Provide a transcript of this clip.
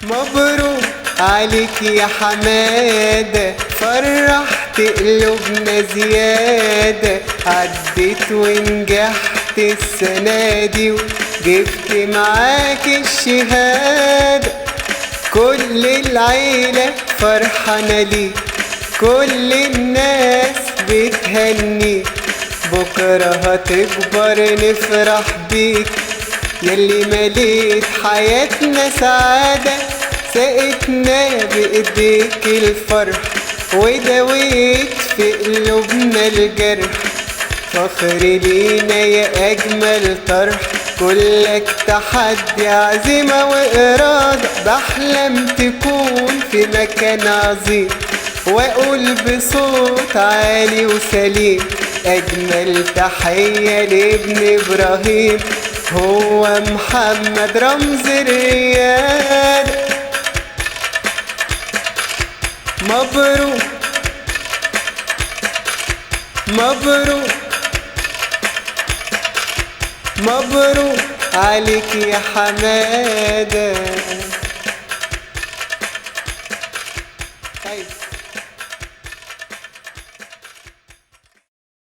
مبروك عليك يا حمادة، فرحت قلوبنا زيادة. عديت ونجحت السنة دي وجبت معاك الشهادة. كل العيلة فرحانة ليك، كل الناس بتهنيك. بكرة هتكبر نفرح بيك، ياللي مليت حياتنا سعادة. سقتنا بإيديك الفرح وداويت في قلوبنا الجرح. فخر لينا يا أجمل طرح، كلك تحدي عزيمة وإرادة. بحلم تكون في مكان عظيم وأقول بصوت عالي وسليم: أجمل تحية لابن إبراهيم، هو محمد رمز الريادة. مبروك مبروك مبروك عليك يا حمادة. طيب.